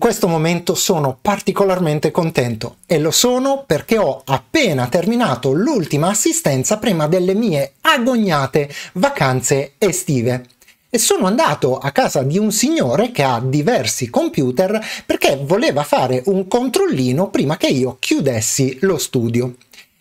questo momento sono particolarmente contento e lo sono perché ho appena terminato l'ultima assistenza prima delle mie agognate vacanze estive. E sono andato a casa di un signore che ha diversi computer perché voleva fare un controllino prima che io chiudessi lo studio.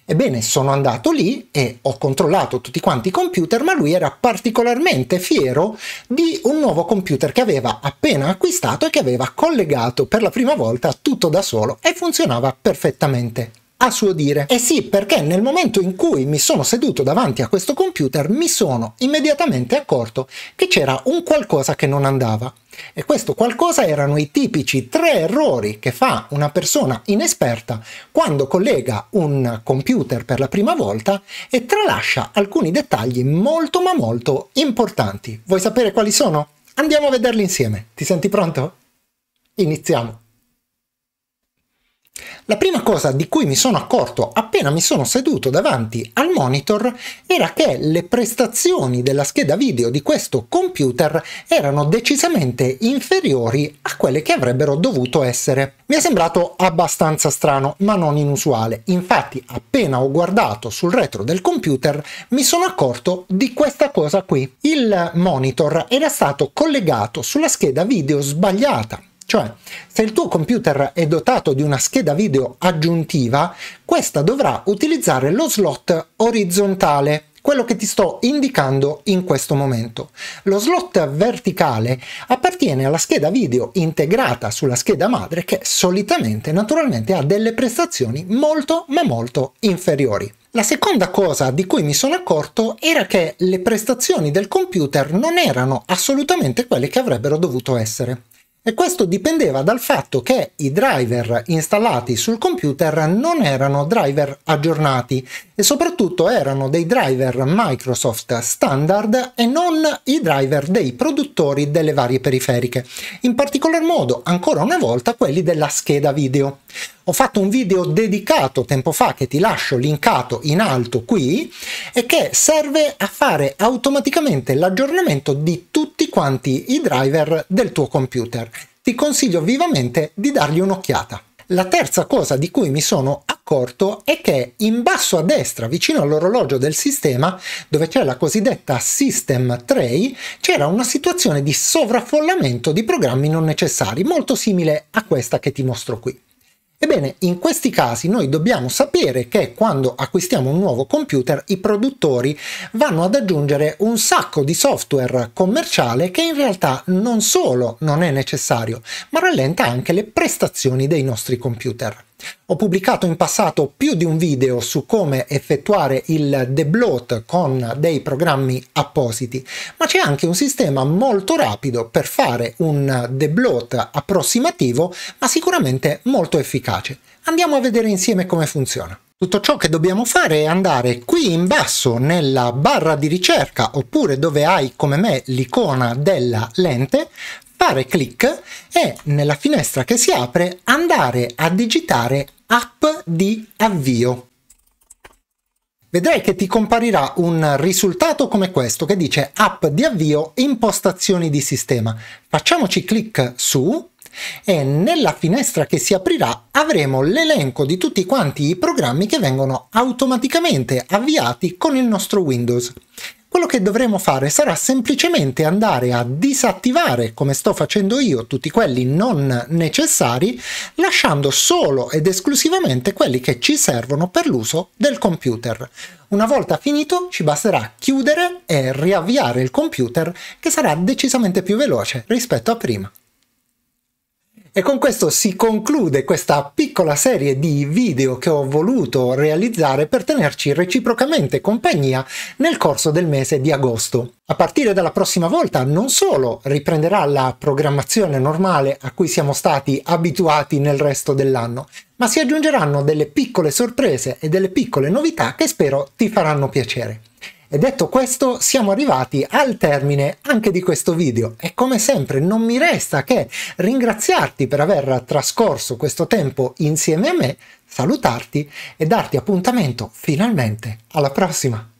Ebbene, sono andato lì e ho controllato tutti quanti i computer, ma lui era particolarmente fiero di un nuovo computer che aveva appena acquistato e che aveva collegato per la prima volta tutto da solo e funzionava perfettamente. A suo dire. E sì, perché nel momento in cui mi sono seduto davanti a questo computer mi sono immediatamente accorto che c'era un qualcosa che non andava. E questo qualcosa erano i tipici 3 errori che fa una persona inesperta quando collega un computer per la prima volta e tralascia alcuni dettagli molto ma molto importanti. Vuoi sapere quali sono? Andiamo a vederli insieme. Ti senti pronto? Iniziamo. La prima cosa di cui mi sono accorto appena mi sono seduto davanti al monitor era che le prestazioni della scheda video di questo computer erano decisamente inferiori a quelle che avrebbero dovuto essere. Mi è sembrato abbastanza strano, ma non inusuale. Infatti, appena ho guardato sul retro del computer, mi sono accorto di questa cosa qui. Il monitor era stato collegato sulla scheda video sbagliata. Cioè, se il tuo computer è dotato di una scheda video aggiuntiva, questa dovrà utilizzare lo slot orizzontale, quello che ti sto indicando in questo momento. Lo slot verticale appartiene alla scheda video integrata sulla scheda madre che solitamente, naturalmente, ha delle prestazioni molto ma molto inferiori. La seconda cosa di cui mi sono accorto era che le prestazioni del computer non erano assolutamente quelle che avrebbero dovuto essere. E questo dipendeva dal fatto che i driver installati sul computer non erano driver aggiornati e soprattutto erano dei driver Microsoft standard e non i driver dei produttori delle varie periferiche. In particolar modo, ancora una volta, quelli della scheda video. Ho fatto un video dedicato tempo fa che ti lascio linkato in alto qui e che serve a fare automaticamente l'aggiornamento di tutti quanti i driver del tuo computer. Ti consiglio vivamente di dargli un'occhiata. La terza cosa di cui mi sono accorto è che in basso a destra, vicino all'orologio del sistema, dove c'è la cosiddetta System Tray, c'era una situazione di sovraffollamento di programmi non necessari, molto simile a questa che ti mostro qui. Ebbene, in questi casi noi dobbiamo sapere che quando acquistiamo un nuovo computer i produttori vanno ad aggiungere un sacco di software commerciale che in realtà non solo non è necessario, ma rallenta anche le prestazioni dei nostri computer. Ho pubblicato in passato più di un video su come effettuare il debloat con dei programmi appositi, ma c'è anche un sistema molto rapido per fare un debloat approssimativo, ma sicuramente molto efficace. Andiamo a vedere insieme come funziona. Tutto ciò che dobbiamo fare è andare qui in basso nella barra di ricerca, oppure dove hai come me l'icona della lente, fare clic e nella finestra che si apre andare a digitare app di avvio. Vedrai che ti comparirà un risultato come questo che dice app di avvio impostazioni di sistema. Facciamoci clic su e nella finestra che si aprirà avremo l'elenco di tutti quanti i programmi che vengono automaticamente avviati con il nostro Windows. Quello che dovremo fare sarà semplicemente andare a disattivare, come sto facendo io, tutti quelli non necessari, lasciando solo ed esclusivamente quelli che ci servono per l'uso del computer. Una volta finito ci basterà chiudere e riavviare il computer, che sarà decisamente più veloce rispetto a prima. E con questo si conclude questa piccola serie di video che ho voluto realizzare per tenerci reciprocamente compagnia nel corso del mese di agosto. A partire dalla prossima volta non solo riprenderà la programmazione normale a cui siamo stati abituati nel resto dell'anno, ma si aggiungeranno delle piccole sorprese e delle piccole novità che spero ti faranno piacere. E detto questo, siamo arrivati al termine anche di questo video e come sempre non mi resta che ringraziarti per aver trascorso questo tempo insieme a me, salutarti e darti appuntamento finalmente alla prossima!